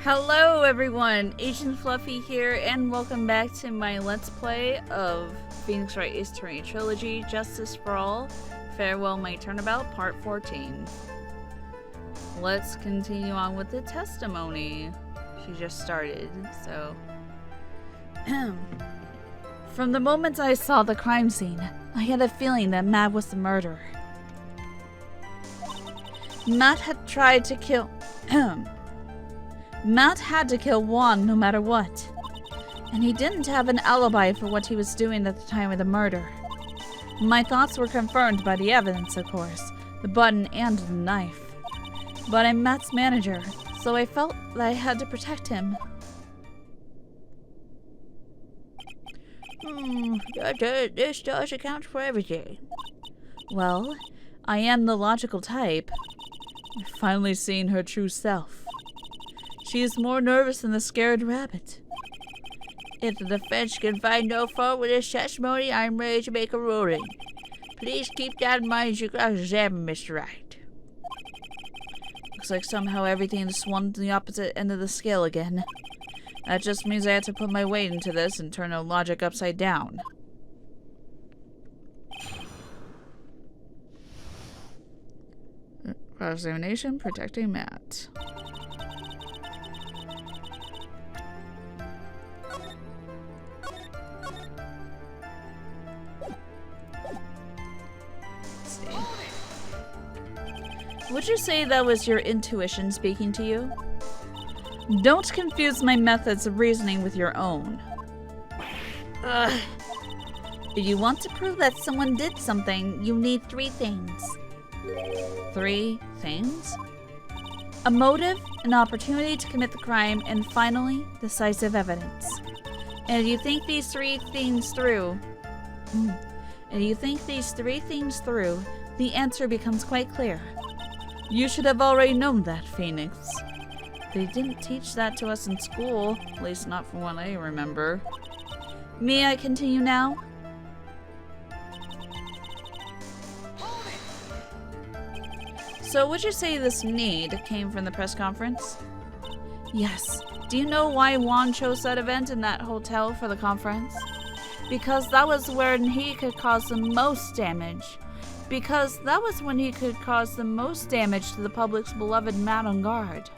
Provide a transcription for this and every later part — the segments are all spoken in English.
Hello everyone, Agent Fluffy here, and welcome back to my Let's Play of Phoenix Wright Ace Attorney Trilogy, Justice for All, Farewell My Turnabout, Part 14. Let's continue on with the testimony. She just started, so... From the moment I saw the crime scene, I had a feeling that Matt was the murderer. Matt had tried to kill... Matt had to kill Juan no matter what. And he didn't have an alibi for what he was doing at the time of the murder. My thoughts were confirmed by the evidence, of course, the button and the knife. But I'm Matt's manager, so I felt that I had to protect him. This does account for everything. Well, I am the logical type. I've finally seen her true self. She is more nervous than the scared rabbit. If the defense can find no fault with this testimony, I'm ready to make a ruling. Please keep that in mind as you cross-examine Mr. Wright. Looks like somehow everything is swung to the opposite end of the scale again. That just means I have to put my weight into this and turn the logic upside down. Cross-examination, protecting Matt. Would you say that was your intuition speaking to you? Don't confuse my methods of reasoning with your own. Ugh. If you want to prove that someone did something, you need 3 things. 3 things? A motive, an opportunity to commit the crime, and finally, decisive evidence. And if you think these 3 things through, the answer becomes quite clear. You should have already known that, Phoenix. They didn't teach that to us in school, at least not from what I remember. May I continue now? So would you say this need came from the press conference? Yes. Do you know why Juan chose that event in that hotel for the conference? Because that was where he could cause the most damage. Because that was when he could cause the most damage to the public's beloved Matt on guard.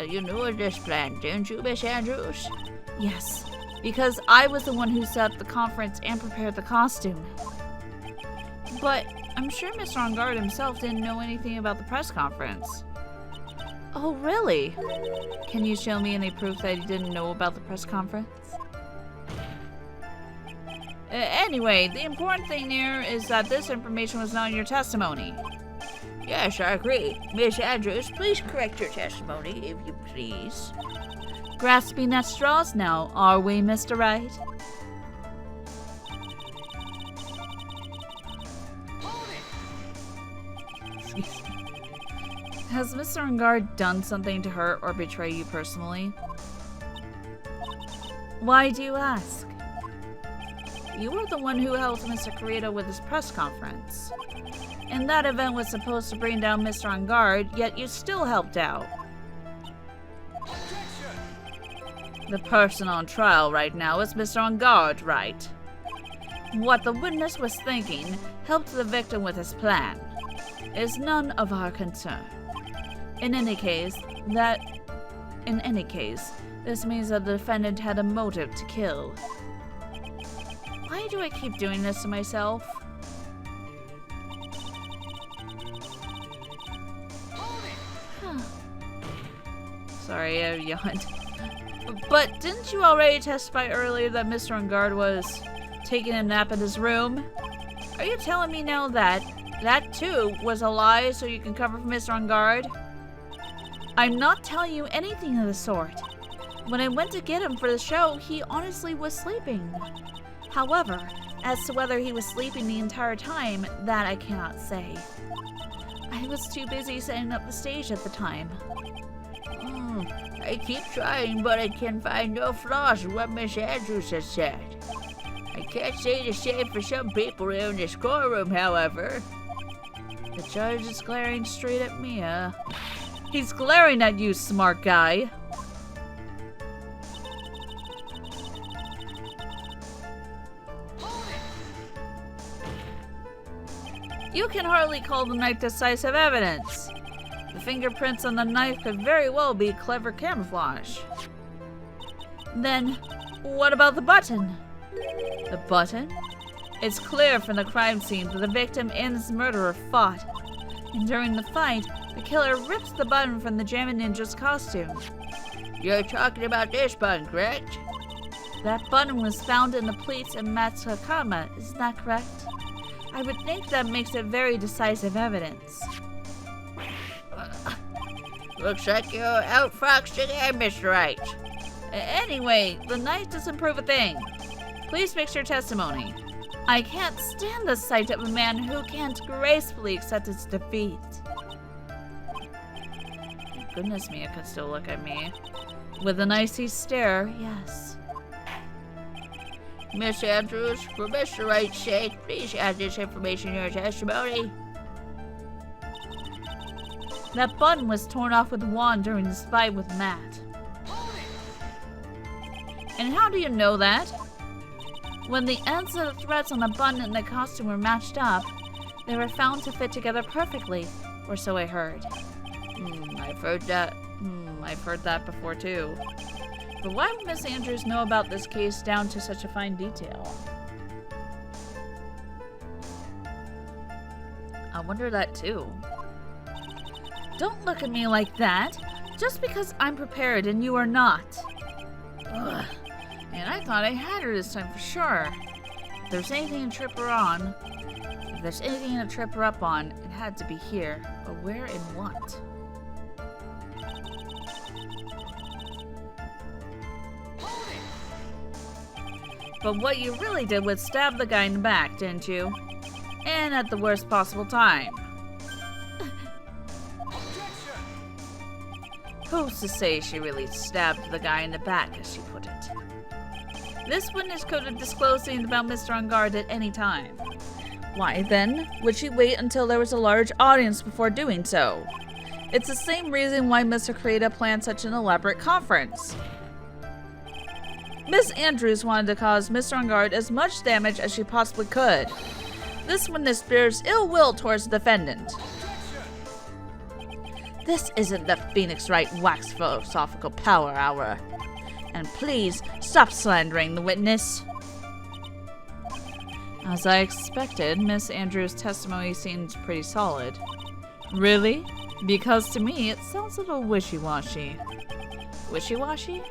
You knew of this plan, didn't you, Miss Andrews? Yes, because I was the one who set up the conference and prepared the costume. But I'm sure Mr. On Guard himself didn't know anything about the press conference. Oh, really? Can you show me any proof that he didn't know about the press conference? Anyway, the important thing here is that this information was not in your testimony. Yes, I agree. Miss Andrews, please correct your testimony, if you please. Grasping at straws now, are we, Mr. Wright? Has Mr. Engard done something to hurt or betray you personally? Why do you ask? You were the one who helped Mr. Carrito with his press conference. And that event was supposed to bring down Mr. On Guard, yet you still helped out. The person on trial right now is Mr. On Guard, right? What the witness was thinking helped the victim with his plan. Is none of our concern. In any case, this means that the defendant had a motive to kill. Why do I keep doing this to myself? Sorry, I yawned. But didn't you already testify earlier that Mr. On Guard was taking a nap in his room? Are you telling me now that that too was a lie so you can cover for Mr. On Guard? I'm not telling you anything of the sort. When I went to get him for the show, he honestly was sleeping. However, as to whether he was sleeping the entire time, that I cannot say. I was too busy setting up the stage at the time. I keep trying, but I can find no flaws in what Miss Andrews has said. I can't say the same for some people in this courtroom, however. The judge is glaring straight at me, He's glaring at you, smart guy. You can hardly call the knife decisive evidence. The fingerprints on the knife could very well be clever camouflage. Then, what about the button? The button? It's clear from the crime scene that the victim and his murderer fought. And during the fight, the killer rips the button from the Jammin' Ninja's costume. You're talking about this button, correct? That button was found in the plates in Matt's Hakama, isn't that correct? I would think that makes it very decisive evidence. Looks like you're outfoxed again, Mr. Wright. Anyway, the knife doesn't prove a thing. Please fix your testimony. I can't stand the sight of a man who can't gracefully accept his defeat. Goodness me, it could still look at me. With an icy stare, yes. Miss Andrews, for Mr. Wright's sake, please add this information in your testimony. That button was torn off with Juan during this fight with Matt. And how do you know that? When the ends of the threads on the button and the costume were matched up, they were found to fit together perfectly, or so I heard. I've heard that before too. But why would Miss Andrews know about this case down to such a fine detail? I wonder that too. Don't look at me like that, just because I'm prepared and you are not. Ugh. And I thought I had her this time for sure. If there's anything to trip her up on, it had to be here. But where and what? But what you really did was stab the guy in the back, didn't you? And at the worst possible time. Who's to say she really stabbed the guy in the back, as she put it? This witness could have disclosed things about Mr. Engard at any time. Why, then, would she wait until there was a large audience before doing so? It's the same reason why Mr. Creada planned such an elaborate conference. Miss Andrews wanted to cause Mr. Engard as much damage as she possibly could. This witness bears ill will towards the defendant. This isn't the Phoenix Wright Wax Philosophical Power Hour. And please, stop slandering the witness. As I expected, Miss Andrews' testimony seemed pretty solid. Really? Because to me, it sounds a little wishy-washy. Wishy-washy?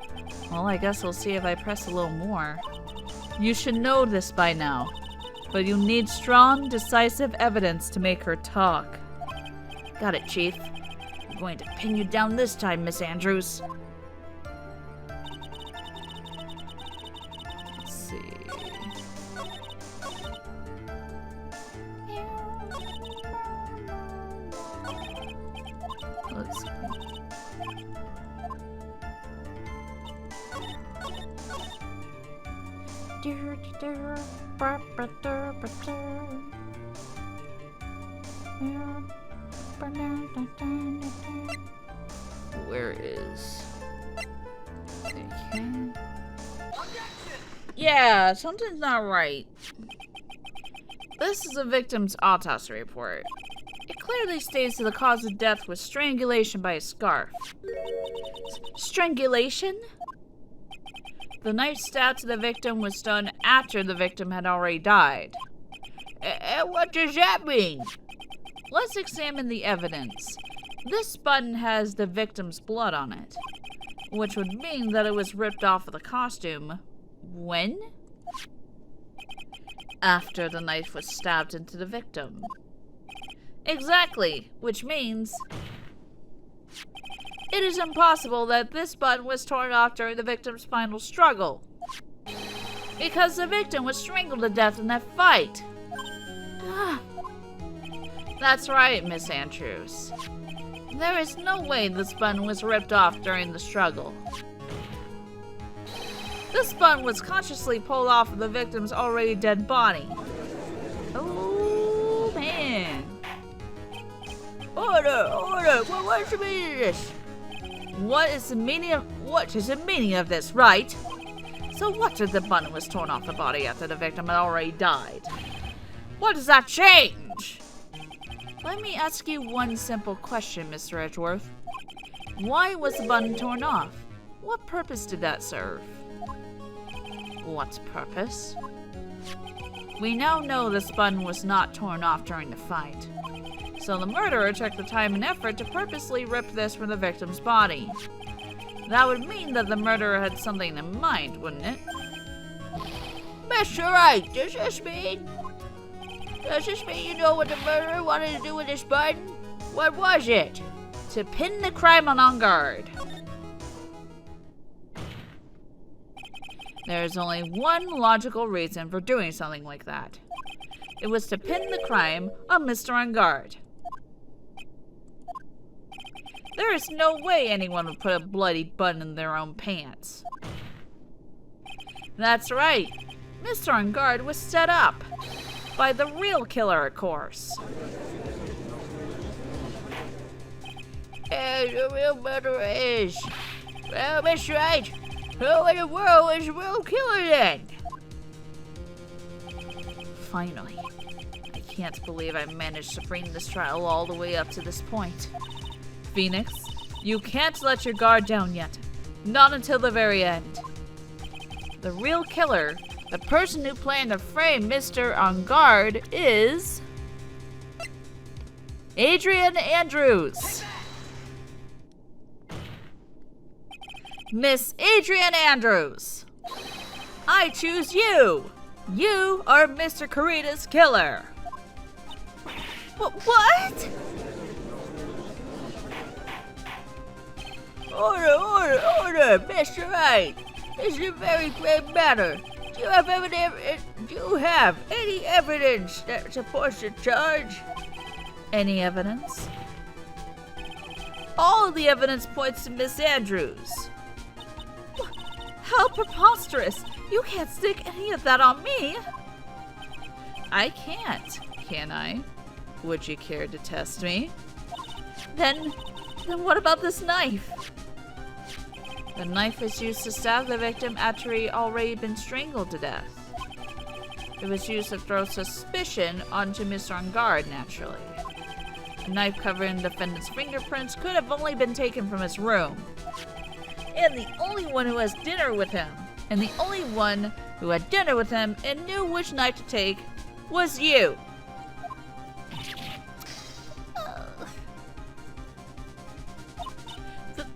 Well, I guess we'll see if I press a little more. You should know this by now, but you need strong, decisive evidence to make her talk. Got it, Chief. I'm going to pin you down this time, Miss Andrews. Let's see. Let's see. Where is... Okay. Yeah, something's not right. This is the victim's autopsy report. It clearly states that the cause of death was strangulation by a scarf. Strangulation? The knife stab to the victim was done after the victim had already died. What does that mean? Let's examine the evidence. This button has the victim's blood on it, which would mean that it was ripped off of the costume. When? After the knife was stabbed into the victim. Exactly, which means it is impossible that this button was torn off during the victim's final struggle, because the victim was strangled to death in that fight. That's right, Miss Andrews. There is no way this button was ripped off during the struggle. This button was consciously pulled off of the victim's already dead body. Oh, man. Order! What's the meaning of this? What is the meaning of this, right? So what if the button was torn off the body after the victim had already died? What does that change? Let me ask you one simple question, Mr. Edgeworth. Why was the button torn off? What purpose did that serve? What purpose? We now know this button was not torn off during the fight. So the murderer took the time and effort to purposely rip this from the victim's body. That would mean that the murderer had something in mind, wouldn't it? Mr. Wright, does this mean you know what the murderer wanted to do with this button? What was it? To pin the criminal on guard. There is only one logical reason for doing something like that. It was to pin the crime on Mr. On Guard. There is no way anyone would put a bloody button in their own pants. That's right. Mr. On Guard was set up. By the real killer, of course. And the real murderer is... Well, Mr. Wright, who in the world is the real killer then? Finally. I can't believe I managed to bring this trial all the way up to this point. Phoenix, you can't let your guard down yet. Not until the very end. The real killer, the person who planned to frame Mr. On Guard, is... Adrian Andrews. Miss Adrian Andrews. I choose you. You are Mr. Carita's killer. What? Order, Mr. Wright. This is a very grave matter. Do you have any evidence that supports the charge? Any evidence? All of the evidence points to Miss Andrews. How preposterous! You can't stick any of that on me! I can't, can I? Would you care to test me? Then what about this knife? The knife was used to stab the victim after he already been strangled to death. It was used to throw suspicion onto Mr. On Guard, naturally. A knife covering the defendant's fingerprints could have only been taken from his room. And the only one who has dinner with him, and the only one who had dinner with him and knew which knife to take, was you.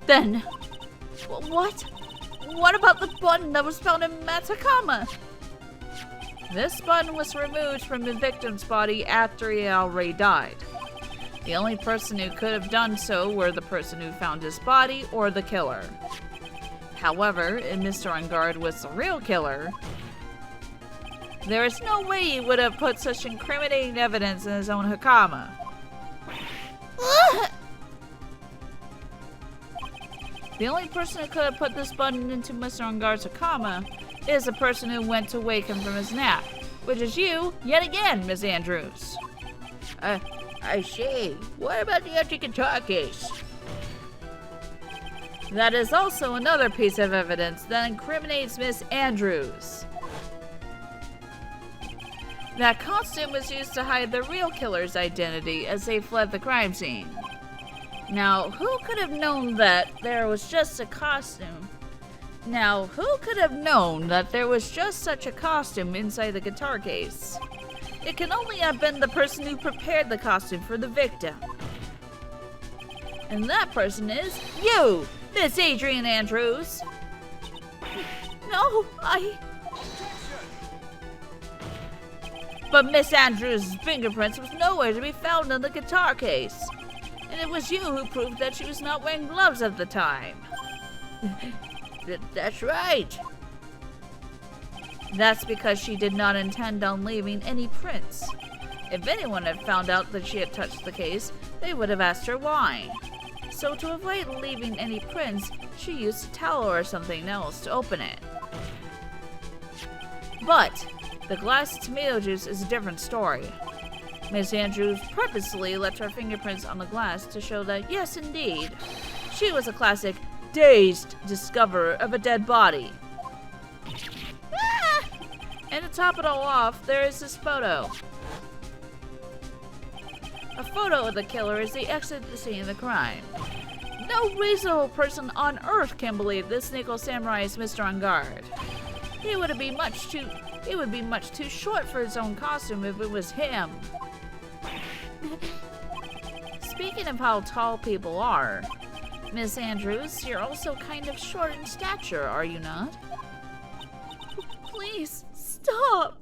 Then, what? What about the button that was found in Matsukama? This button was removed from the victim's body after he already died. The only person who could have done so were the person who found his body or the killer. However, if Mr. On Guard was the real killer, there is no way he would have put such incriminating evidence in his own hakama. The only person who could have put this button into Mr. On Guard's hakama is the person who went to wake him from his nap, which is you, yet again, Miss Andrews. I see. What about the empty guitar case? That is also another piece of evidence that incriminates Miss Andrews. That costume was used to hide the real killer's identity as they fled the crime scene. Now, who could have known that there was just a costume? Now, who could have known that there was just such a costume inside the guitar case? It can only have been the person who prepared the costume for the victim. And that person is you, Miss Adrian Andrews. No, But Miss Andrews' fingerprints was nowhere to be found in the guitar case. And it was you who proved that she was not wearing gloves at the time. That's right. That's because she did not intend on leaving any prints. If anyone had found out that she had touched the case, they would have asked her why. So to avoid leaving any prints, she used a towel or something else to open it. But the glass tomato juice is a different story. Miss Andrews purposely left her fingerprints on the glass to show that, yes indeed, she was a classic dazed discoverer of a dead body. And to top it all off, there is this photo. A photo of the killer as they exit the scene of the crime. No reasonable person on Earth can believe this Nico Samurai is Mr. On Guard. He would be much too short for his own costume if it was him. Speaking of how tall people are, Miss Andrews, you're also kind of short in stature, are you not? Please, stop!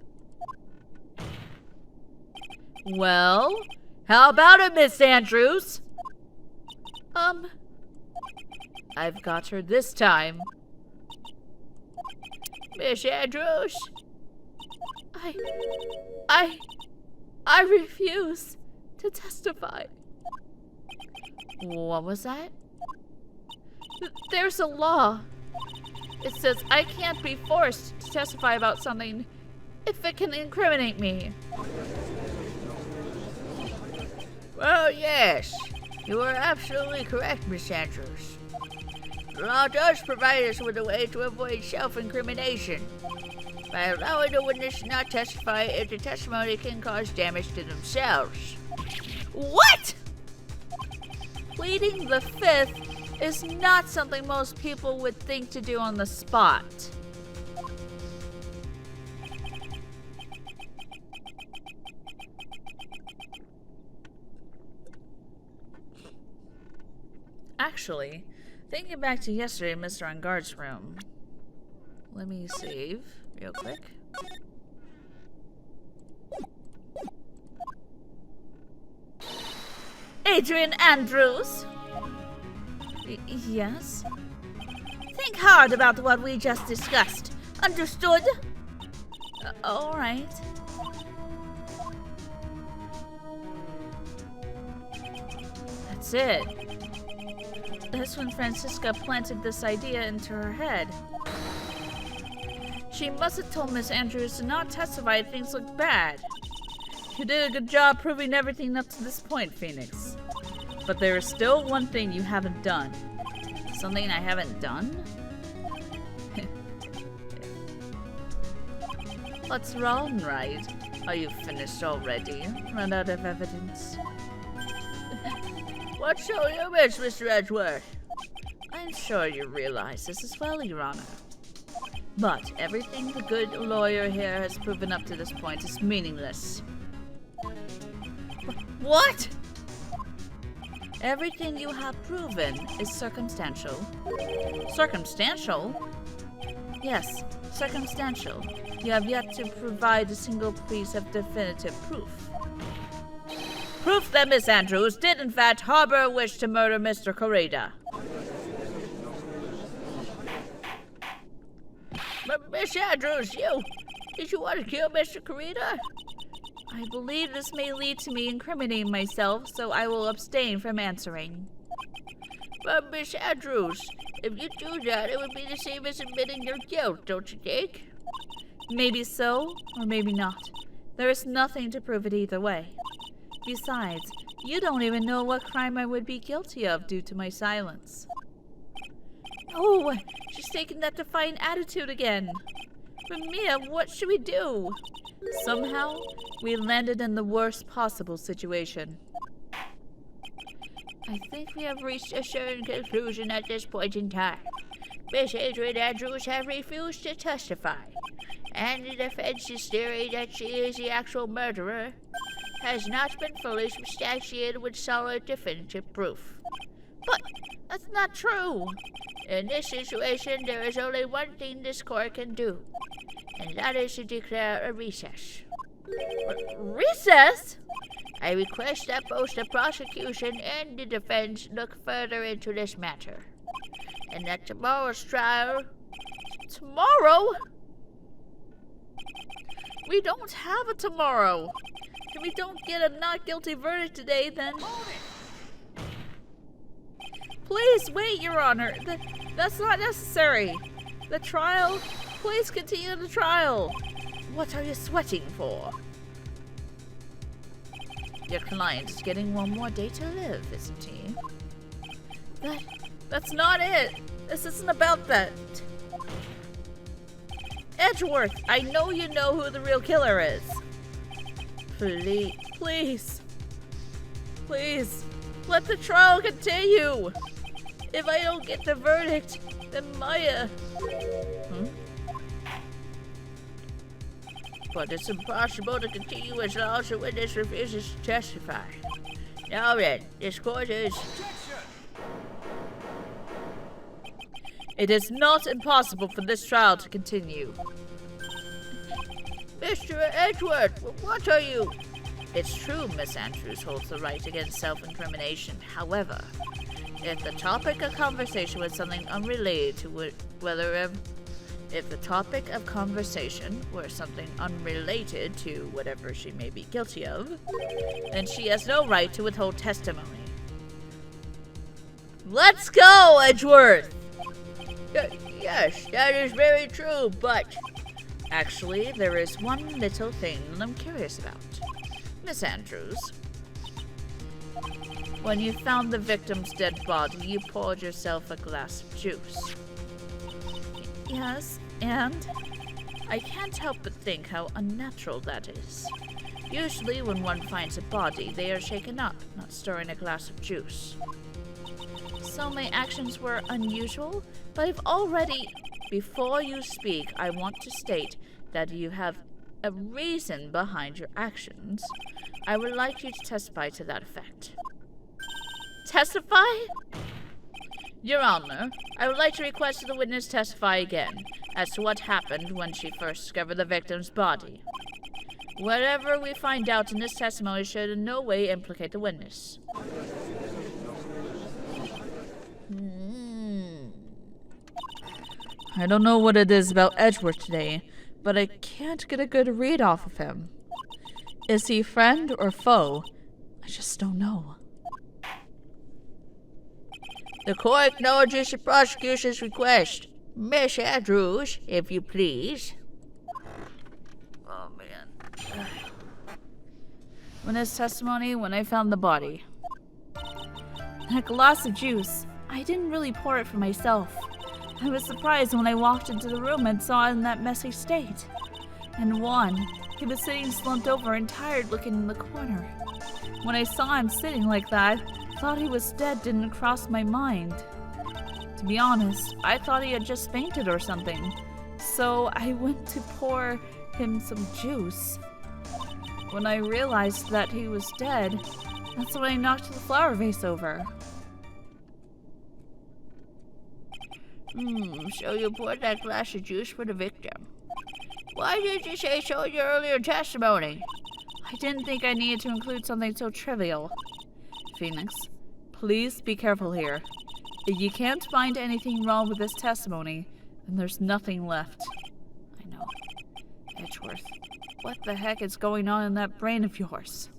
Well, how about it, Miss Andrews? I've got her this time. Miss Andrews? I refuse to testify. What was that? There's a law. It says I can't be forced to testify about something if it can incriminate me. Well, yes. You are absolutely correct, Miss Andrews. The law does provide us with a way to avoid self-incrimination by allowing a witness to not testify if the testimony can cause damage to themselves. What? Pleading the fifth is not something most people would think to do on the spot. Actually, thinking back to yesterday in Mr. On Guard's room, let me save real quick. Adrian Andrews? Yes? Think hard about what we just discussed. Understood? All right. That's it. That's when Francisca planted this idea into her head. She must have told Miss Andrews to not testify if things look bad. You did a good job proving everything up to this point, Phoenix. But there is still one thing you haven't done. Something I haven't done? What's wrong, Wright? Are you finished already? Run out of evidence? What's so you miss, Mr. Edgeworth? I'm sure you realize this as well, Your Honor. But everything the good lawyer here has proven up to this point is meaningless. What? Everything you have proven is circumstantial. Circumstantial? Yes, circumstantial. You have yet to provide a single piece of definitive proof. Proof that Miss Andrews did in fact harbor a wish to murder Mr. Corrida. But Miss Andrews, did you want to kill Mr. Corrida? I believe this may lead to me incriminating myself, so I will abstain from answering. But Miss Andrews, if you do that, it would be the same as admitting your guilt, don't you think? Maybe so, or maybe not. There is nothing to prove it either way. Besides, you don't even know what crime I would be guilty of due to my silence. Oh, she's taking that defiant attitude again. But Mia, what should we do? Somehow, we landed in the worst possible situation. I think we have reached a certain conclusion at this point in time. Miss Adrian Andrews has refused to testify, and the defense's theory that she is the actual murderer has not been fully substantiated with solid definitive proof. But that's not true. In this situation, there is only one thing this court can do, and that is to declare a recess. Recess? I request that both the prosecution and the defense look further into this matter, and that tomorrow's trial... Tomorrow? We don't have a tomorrow. If we don't get a not guilty verdict today, then... Please wait, Your Honor. That's not necessary. The trial... Please continue the trial. What are you sweating for? Your client is getting one more day to live, isn't he? That's not it. This isn't about that. Edgeworth, I know you know who the real killer is. Please. Please, let the trial continue. If I don't get the verdict, then Maya... But it's impossible to continue as long as the witness refuses to testify. Now then, this court is... It is not impossible for this trial to continue. Mr. Edgeworth, what are you? It's true Miss Andrews holds the right against self-incrimination. However, if the topic of conversation was something unrelated to if the topic of conversation were something unrelated to whatever she may be guilty of, then she has no right to withhold testimony. Let's go, Edgeworth! Yes, that is very true, but... Actually, there is one little thing that I'm curious about. Miss Andrews, when you found the victim's dead body, you poured yourself a glass of juice. Yes, and I can't help but think how unnatural that is. Usually when one finds a body, they are shaken up, not stirring a glass of juice. So my actions were unusual, but I've already... Before you speak, I want to state that you have a reason behind your actions. I would like you to testify to that effect. Testify? Your Honor, I would like to request that the witness testify again as to what happened when she first discovered the victim's body. Whatever we find out in this testimony should in no way implicate the witness. I don't know what it is about Edgeworth today, but I can't get a good read off of him. Is he friend or foe? I just don't know. The court acknowledges the prosecution's request. Miss Andrews, if you please. Oh, man. When his testimony, when I found the body. That glass of juice, I didn't really pour it for myself. I was surprised when I walked into the room and saw it in that messy state. And Juan, he was sitting slumped over and tired looking in the corner. When I saw him sitting like that, thought he was dead didn't cross my mind. To be honest, I thought he had just fainted or something. So I went to pour him some juice. When I realized that he was dead, that's when I knocked the flower vase over. So you poured that glass of juice for the victim. Why did you say so in your earlier testimony? I didn't think I needed to include something so trivial. Phoenix, please be careful here. If you can't find anything wrong with this testimony, then there's nothing left. I know. Edgeworth, what the heck is going on in that brain of yours?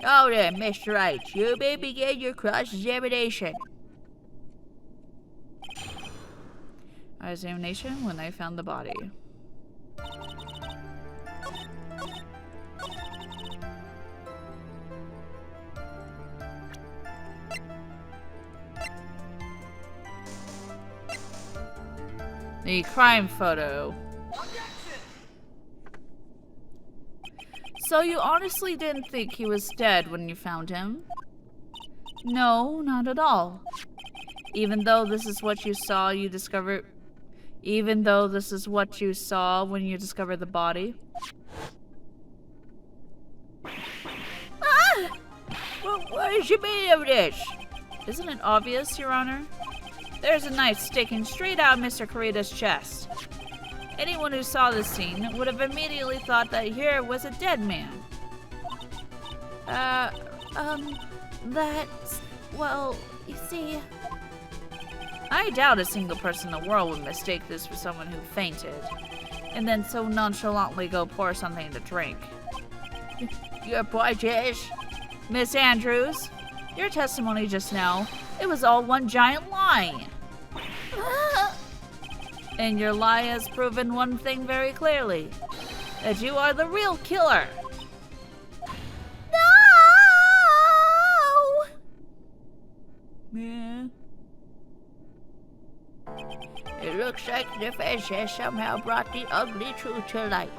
Now then, Mr. Wright, you may begin your cross-examination. Examination when I found the body. The crime photo. So you honestly didn't think he was dead when you found him? No, not at all. Even though this is what you saw, Even though this is what you saw when you discovered the body? Ah! What is the meaning of this? Isn't it obvious, Your Honor? There's a knife sticking straight out of Mr. Corrida's chest. Anyone who saw this scene would have immediately thought that here was a dead man. Well, you see... I doubt a single person in the world would mistake this for someone who fainted, and then so nonchalantly go pour something to drink. Your point is? Miss Andrews, your testimony just now, it was all one giant lie. And your lie has proven one thing very clearly, that you are the real killer. No! Yeah. It looks like the defense has somehow brought the ugly truth to light.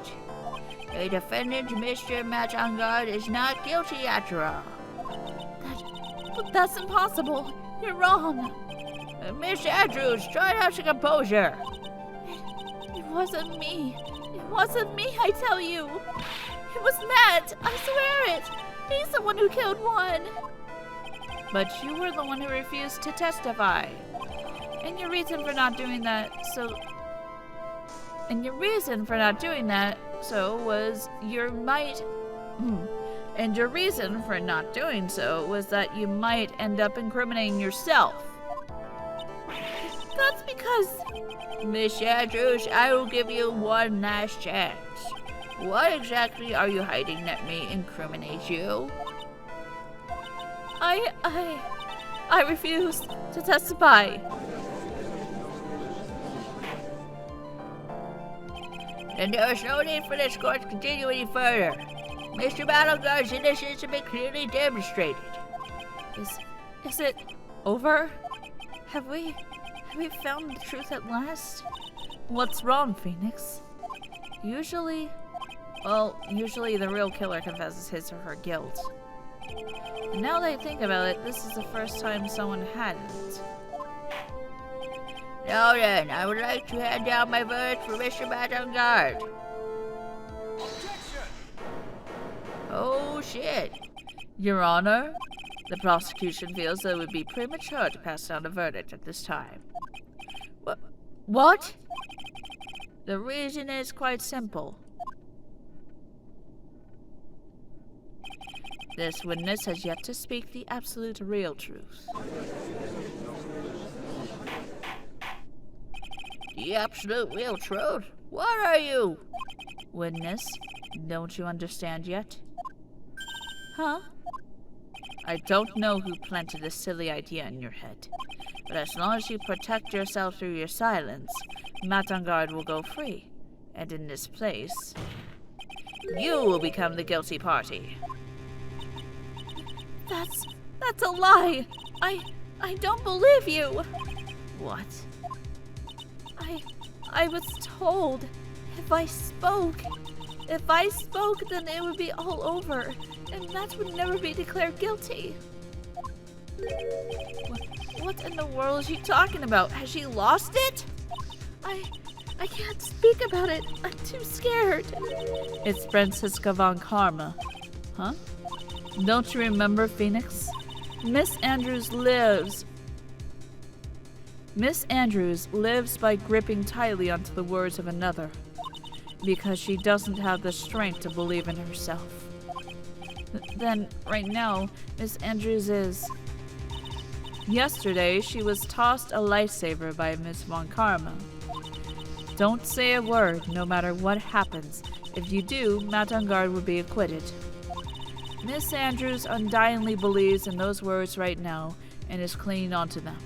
The defendant, Mr. Matangard, is not guilty after all. But that's impossible. You're wrong. Miss Andrews, try to have some composure. It wasn't me. It wasn't me, I tell you. It was Matt. I swear it. He's the one who killed Juan. But you were the one who refused to testify. And your reason for not doing that was And your reason for not doing so was that you might end up incriminating yourself. That's because... Miss Andrews, I will give you one last chance. What exactly are you hiding that may incriminate you? I refuse to testify. Then there is no need for this court to continue any further. Mr. Battleguard's innocence has been clearly demonstrated. Is it over? Have we found the truth at last? What's wrong, Phoenix? Usually the real killer confesses his or her guilt. And now that I think about it, this is the first time someone hadn't. Now then, I would like to hand down my verdict for Mr. Battleguard. Oh shit. Your Honor, the prosecution feels that it would be premature to pass down a verdict at this time. What? The reason is quite simple. This witness has yet to speak the absolute real truth. The absolute real truth? What are you? Witness, don't you understand yet? Huh? I don't know who planted this silly idea in your head, but as long as you protect yourself through your silence, Matangard will go free, and in this place, you will become the guilty party. That's a lie! I don't believe you! What? I was told if I spoke, then it would be all over, and Matt would never be declared guilty. What in the world is she talking about? Has she lost it? I can't speak about it. I'm too scared. It's Francisca von Karma. Huh? Don't you remember, Phoenix? Miss Andrews lives by gripping tightly onto the words of another, because she doesn't have the strength to believe in herself. Then, right now, Miss Andrews is... Yesterday, she was tossed a lifesaver by Miss Von Karma. Don't say a word, no matter what happens. If you do, Matangard would be acquitted. Miss Andrews undyingly believes in those words right now, and is clinging onto them.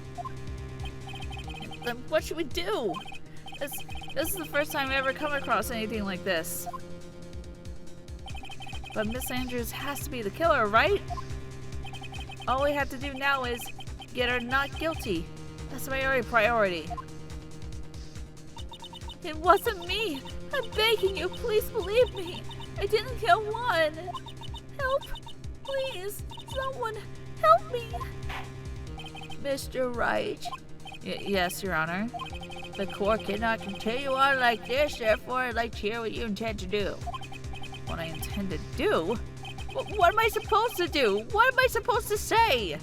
Then what should we do? This is the first time I've ever come across anything like this. But Miss Andrews has to be the killer, right? All we have to do now is get her not guilty. That's my only priority. It wasn't me. I'm begging you, please believe me. I didn't kill Juan. Help, please. Someone help me. Mr. Wright? Yes, Your Honor. The court cannot continue on like this, therefore I'd like to hear what you intend to do. What I intend to do? What am I supposed to do? What am I supposed to say?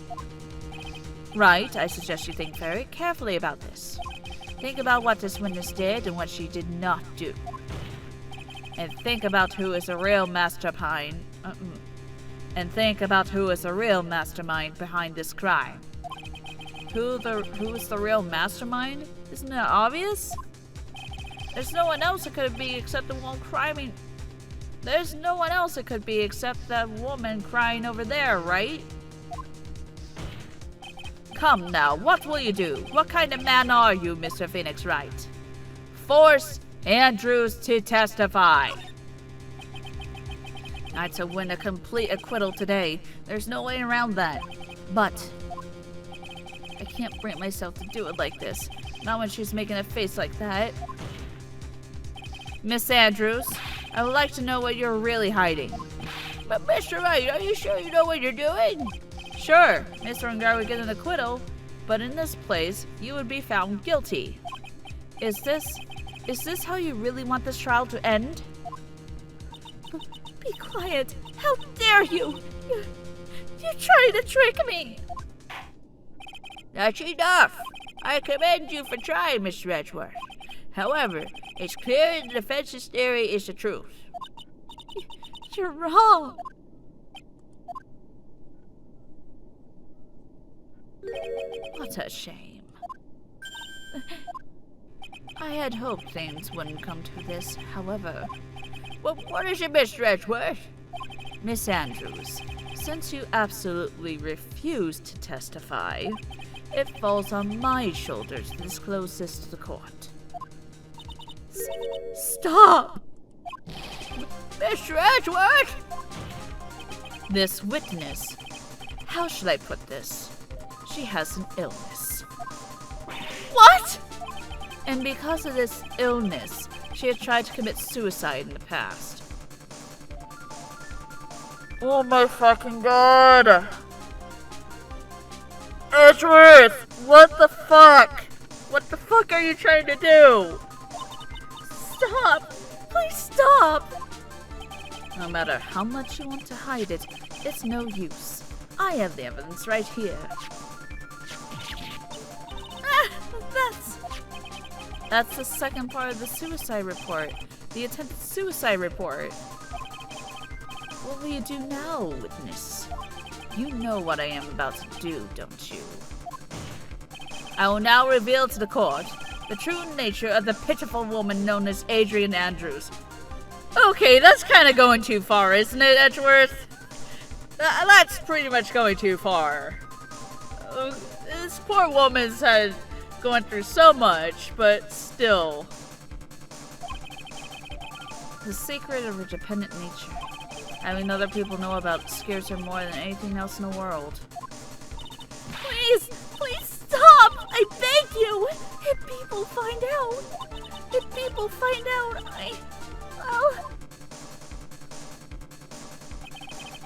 Right, I suggest you think very carefully about this. Think about what this witness did and what she did not do. And think about who is the real mastermind. And think about who is the real mastermind behind this crime. Who is the real mastermind? Isn't that obvious? There's no one else it could be except the one crying. There's no one else it could be except that woman crying over there, right? Come now, what will you do? What kind of man are you, Mr. Phoenix Wright? Force Andrews to testify. I'd to win a complete acquittal today. There's no way around that. But I can't bring myself to do it like this. Not when she's making a face like that. Miss Andrews, I would like to know what you're really hiding. But Mr. Wright, are you sure you know what you're doing? Sure, Mr. Ungar would get an acquittal, but in this place, you would be found guilty. Is this how you really want this trial to end? Be quiet! How dare you! You're trying to trick me! That's enough! I commend you for trying, Mr. Edgeworth. However, it's clear the defense's theory is the truth. You're wrong! What a shame. I had hoped things wouldn't come to this, however. Well, what is it, Mr. Edgeworth? Miss Andrews, since you absolutely refuse to testify, it falls on my shoulders to disclose this to the court. Stop! Mr. Edgeworth! This witness, how should I put this? She has an illness. What? And because of this illness, she had tried to commit suicide in the past. Oh my fucking god! Edgeworth! What the fuck? What the fuck are you trying to do? Stop! Please stop! No matter how much you want to hide it, it's no use. I have the evidence right here. That's the second part of the suicide report. The attempted suicide report. What will you do now, witness? You know what I am about to do, don't you? I will now reveal to the court the true nature of the pitiful woman known as Adrian Andrews. Okay, that's kind of going too far, isn't it, Edgeworth? That's pretty much going too far. This poor woman's had going through so much, but still. The secret of her dependent nature. Having other people know about scares her more than anything else in the world. Please! Please stop! I beg you! If people find out, well...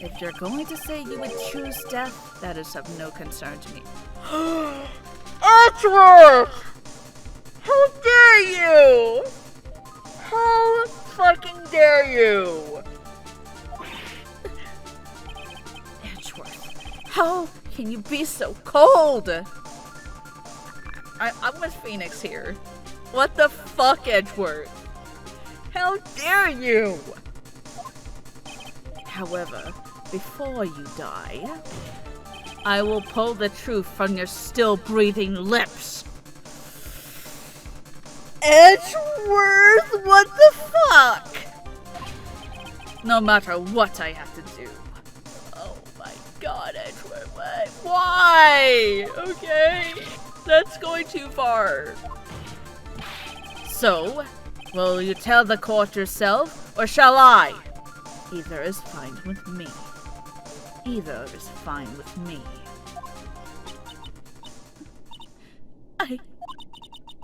If you're going to say you would choose death, that is of no concern to me. Edgeworth! How dare you! How fucking dare you! Edgeworth, how can you be so cold? I'm with Phoenix here. What the fuck, Edgeworth? How dare you! However, before you die, I will pull the truth from your still breathing lips. Edgeworth, what the fuck? No matter what I have to do. Oh my god, Edgeworth, why? Okay, that's going too far. So, will you tell the court yourself, or shall I? Either is fine with me. Either is fine with me.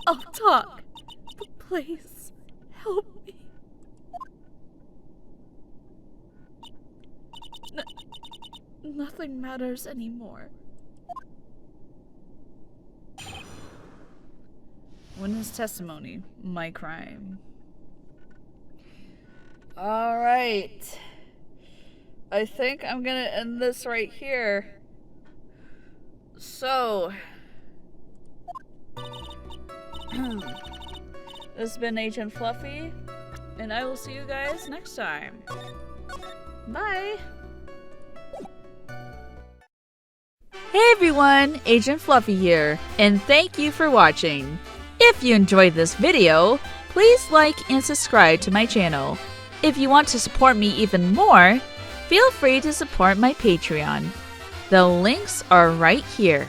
I'll talk, but please help me. Nothing matters anymore. Witness testimony, my crime. Alright. I think I'm gonna end this right here. So... this has been Agent Fluffy, and I will see you guys next time. Bye! Hey everyone, Agent Fluffy here, and thank you for watching. If you enjoyed this video, please like and subscribe to my channel. If you want to support me even more, feel free to support my Patreon. The links are right here.